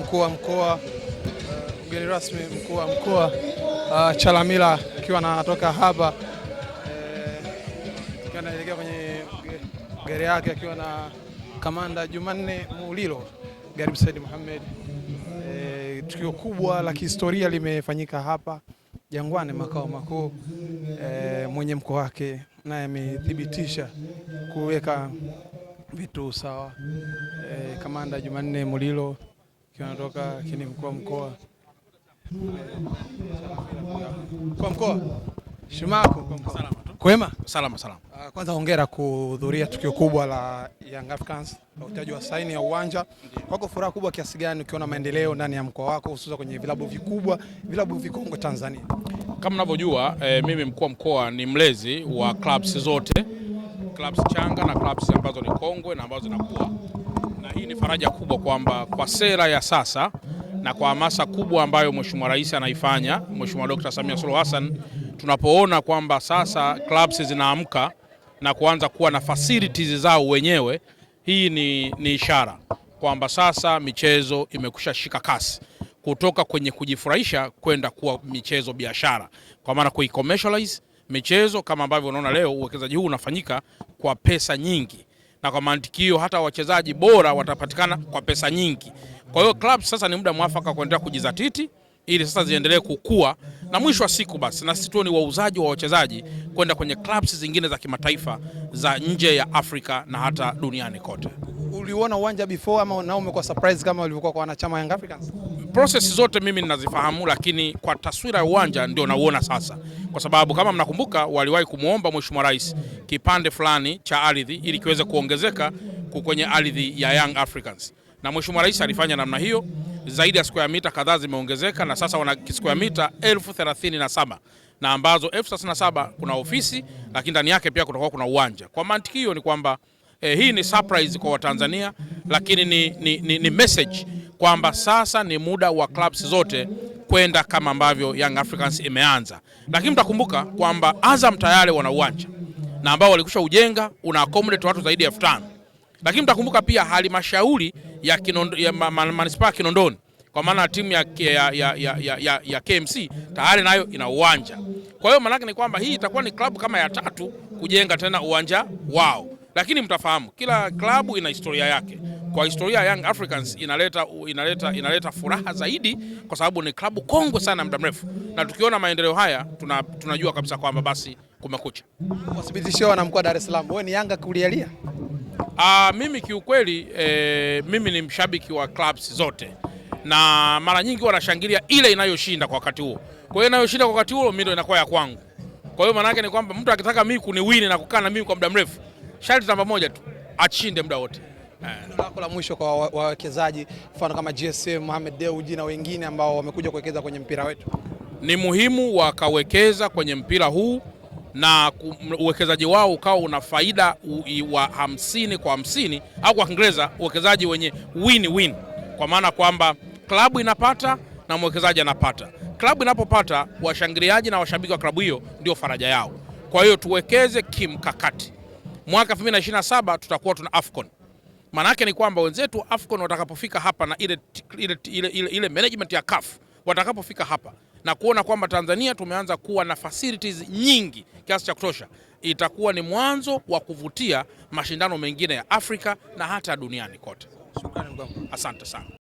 mkuu wa mkoa, mgeni rasmi mkuu wa mkoa Chalamila akiwa anatoka hapa akiwa anaelekea kwenye gari yake akiwa na Kamanda Jumanne Mulilo Gharib Said Mohamed. Tukio kubwa la kihistoria limefanyika hapa Jangwani, makao makuu. Mwenye mkoa wake naye amethibitisha kuweka vitu sawa. Kamanda Jumanne Mulilo akiwa anatoka kini mkuu wa mkoa. Kwa mkoa Shumako kwa mkoa. Salama tu. Kwema? Salama. Kwanza hongera kuhudhuria tukio kubwa la Young Africans, utaji wa saini ya uwanja. Wako furaha kubwa kiasi gani ukiona maendeleo ndani ya mkoa wako hususan kwenye vilabu vikubwa, vilabu vikongwe Tanzania? Kama mnavyojua mimi mkuu wa mkoa ni mlezi wa clubs zote, clubs changa na clubs ambazo ni kongwe na ambazo zinakuwa. Na hii ni faraja kubwa kwamba kwa sera ya sasa na kwa hamasa kubwa ambayo Mheshimiwa Rais anaifanya, Mheshimiwa Dr. Samia Suluhu Hassan, tunapoona kwamba sasa clubs zinaamka na kuanza kuwa na facilities zao wenyewe, hii ni ishara kwamba sasa michezo imekusha shika kasi kutoka kwenye kujifurahisha kwenda kuwa michezo biashara, kwa maana commercialize michezo. Kama ambavyo unaona leo uwekezaji huu unafanyika kwa pesa nyingi, na kwa mantikio hata wachezaji bora watapatikana kwa pesa nyingi. Kwa hiyo club sasa ni muda mwafaka kuendelea kujizatiti ili sasa ziendelee kukua, na mwisho wa siku basi na sisi tu ni wauzaji wa wachezaji kwenda kwenye clubs zingine za kimataifa za nje ya Afrika na hata duniani kote. Uliona uwanja before ama nao umekuwa surprise kama ulivyokuwa kwa wanachama Young Africans? Process zote mimi ninazifahamu, lakini kwa taswira ya uwanja ndio nauona sasa, kwa sababu kama mnakumbuka waliwahi kumuomba Mheshimiwa Rais kipande fulani cha ardhi ili kiweze kuongezeka kwenye ardhi ya Young Africans, na Mheshimiwa Rais alifanya namna hiyo. Zaidi ya square mita kadhaa zimeongezeka na sasa wana square mita 1037 na ambazo 1037 kuna ofisi, lakini ndani yake pia kutakuwa kuna uwanja. Kwa mantiki hiyo ni kwamba hii ni surprise kwa Watanzania, lakini ni message kwamba sasa ni muda wa clubs zote kwenda kama ambavyo Young Africans imeanza. Lakini mtakumbuka kwamba Azam tayari wana uwanja na ambao walikusha ujenga, una accommodate watu zaidi ya 5000. Lakini mtakumbuka pia halmashauri ya manispaa Kinondoni, kwa maana timu ya KMC tayari nayo ina uwanja. Kwa hiyo maana ni kwamba hii itakuwa ni klabu kama ya tatu kujenga tena uwanja wao. Lakini mtafahamu kila klabu ina historia yake. Kwa historia ya Young Africans inaleta furaha zaidi kwa sababu ni klabu kongwe sana muda mrefu, na tukiona maendeleo haya tunajua kabisa kwamba basi kumekucha. Wathibitishio na mkoa Dar es Salaam, wewe ni Yanga kulialia? Mimi kiukweli mimi ni mshabiki wa clubs zote, na mara nyingi wanashangilia ile inayoshinda kwa wakati huo. Kwa hiyo inayoshinda kwa wakati huo mimi ndio inakuwa ya kwangu. Kwa hiyo maana yake ni kwamba mtu akitaka mimi kuniwini na kukaa na mimi kwa muda mrefu, sharti namba moja tu ashinde muda wote. Lako la mwisho kwa wawekezaji mfano kama GSM, Mohamed Dewji na wengine ambao wamekuja kuwekeza kwenye mpira wetu? Ni muhimu wakawekeza kwenye mpira huu na uwekezaji wao ukawa una faida wa 50 kwa 50, au kwa Kiingereza uwekezaji wenye win-win, kwa maana kwamba klabu inapata na mwekezaji anapata. Klabu inapopata, washangiliaji na washabiki wa klabu hiyo ndio faraja yao. Kwa hiyo tuwekeze kimkakati. Mwaka 2027 tutakuwa tuna AFCON. Maana yake ni kwamba wenzetu AFCON watakapofika hapa na ile management ya CAF watakapofika hapa na kuona kwamba Tanzania tumeanza kuwa na facilities nyingi kiasi cha kutosha, itakuwa ni mwanzo wa kuvutia mashindano mengine ya Afrika na hata duniani kote. Shukrani mkuu. Asante sana.